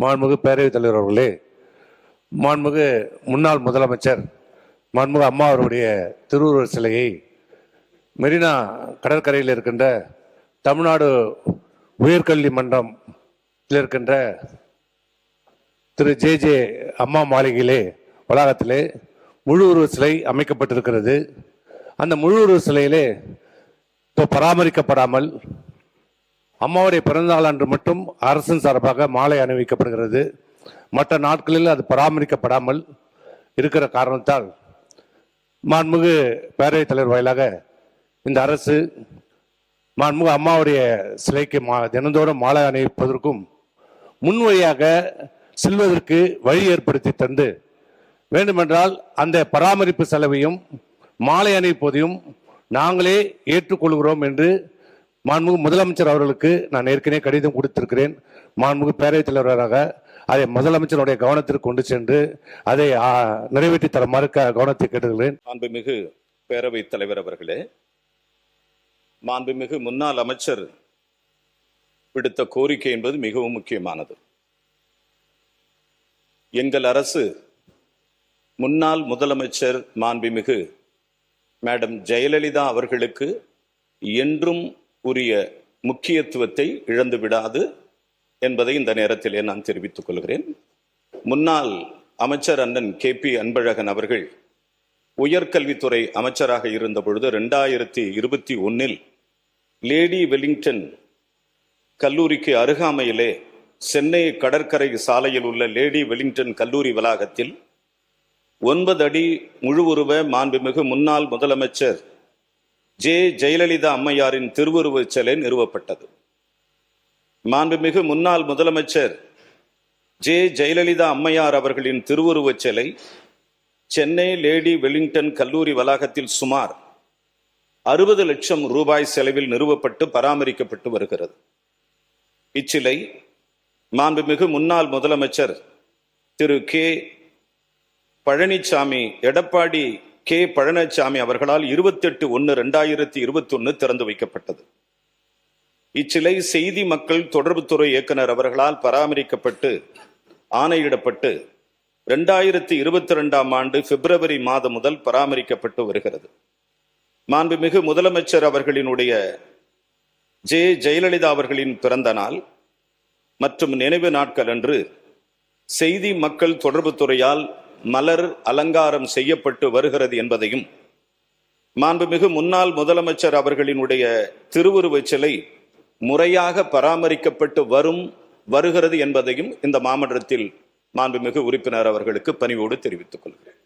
மாண்புமிகு பேரவைத் தலைவர் அவர்களே, மாண்புமிகு முன்னாள் முதலமைச்சர் மாண்புமிகு அம்மா அவருடைய திருவுருவ சிலையை மெரினா கடற்கரையில் இருக்கின்ற தமிழ்நாடு உயர்கல்வி மன்றத்தில் இருக்கின்ற திரு ஜே அம்மா மாளிகையிலே வளாகத்திலே முழு உருவ சிலை அமைக்கப்பட்டிருக்கிறது. அந்த முழு உருவ சிலையிலே இப்போ பராமரிக்கப்படாமல் அம்மாவுடைய பிறந்தநாள் அன்று மட்டும் அரசின் சார்பாக மாலை அணிவிக்கப்படுகிறது. மற்ற நாட்களில் அது பராமரிக்கப்படாமல் இருக்கிற காரணத்தால் மாண்புமிகு பேரவைத் தலைவர் வாயிலாக இந்த அரசு மாண்புமிகு அம்மாவுடைய சிலைக்கு தினந்தோறும் மாலை அணிவிப்பதற்கும் முன்வழியாக செல்வதற்கு வழி ஏற்படுத்தி தந்து வேண்டுமென்றால் அந்த பராமரிப்பு செலவையும் மாலை அணிவிப்பதையும் நாங்களே ஏற்றுக்கொள்கிறோம் என்று மாண்புமிகு முதலமைச்சர் அவர்களுக்கு நான் ஏற்கனவே கடிதம் கொடுத்திருக்கிறேன். மாண்புமிகு பேரவைத் தலைவராக அதை முதலமைச்சருடைய கவனத்திற்கு கொண்டு சென்று அதை நிறைவேற்றி தருமாறு கவனத்தை கேட்டுக்கிறேன். மாண்புமிகு பேரவைத் தலைவர் அவர்களே, மாண்புமிகு முன்னாள் அமைச்சர் விடுத்த கோரிக்கை என்பது மிகவும் முக்கியமானது. எங்கள் அரசு முன்னாள் முதலமைச்சர் மாண்புமிகு மேடம் ஜெயலலிதா அவர்களுக்கு என்றும் உரிய முக்கியத்துவத்தை இழந்து விடாது என்பதை இந்த நேரத்திலே நான் தெரிவித்துக் கொள்கிறேன். முன்னாள் அமைச்சர் அண்ணன் KP அன்பழகன் அவர்கள் உயர்கல்வித்துறை அமைச்சராக இருந்த பொழுது 2021 லேடி வெலிங்டன் கல்லூரிக்கு அருகாமையிலே சென்னை கடற்கரை சாலையில் உள்ள லேடி வெலிங்டன் கல்லூரி வளாகத்தில் 9 அடி முழு உருவ மாண்புமிகு முன்னாள் முதலமைச்சர் ஜெயலலிதா அம்மையாரின் திருவுருவச் சிலை நிறுவப்பட்டது. மாண்புமிகு முன்னாள் முதலமைச்சர் ஜெயலலிதா அம்மையார் அவர்களின் திருவுருவச் சிலை சென்னை லேடி வெலிங்டன் கல்லூரி வளாகத்தில் சுமார் 60 லட்சம் ரூபாய் செலவில் நிறுவப்பட்டு பராமரிக்கப்பட்டு வருகிறது. இச்சிலை மாண்புமிகு முன்னாள் முதலமைச்சர் திரு எடப்பாடி பழனிசாமி அவர்களால் 28/1/2021 திறந்து வைக்கப்பட்டது. இச்சிலை செய்தி மக்கள் தொடர்புத்துறை இயக்குனர் அவர்களால் பராமரிக்கப்பட்டு ஆணையிடப்பட்டு 2022 பிப்ரவரி மாதம் முதல் பராமரிக்கப்பட்டு வருகிறது. மாண்புமிகு முதலமைச்சர் அவர்களினுடைய ஜெயலலிதா அவர்களின் பிறந்த நாள் மற்றும் நினைவு நாட்கள் அன்று செய்தி மக்கள் தொடர்புத்துறையால் மலர் அலங்காரம் செய்யப்பட்டு வருகிறது என்பதையும், மாண்புமிகு முன்னாள் முதலமைச்சர் அவர்களினுடைய திருவுருவச் சிலை முறையாக பராமரிக்கப்பட்டு வருகிறது என்பதையும் இந்த மாமன்றத்தில் மாண்புமிகு உறுப்பினர் அவர்களுக்கு பணிவோடு தெரிவித்துக் கொள்கிறேன்.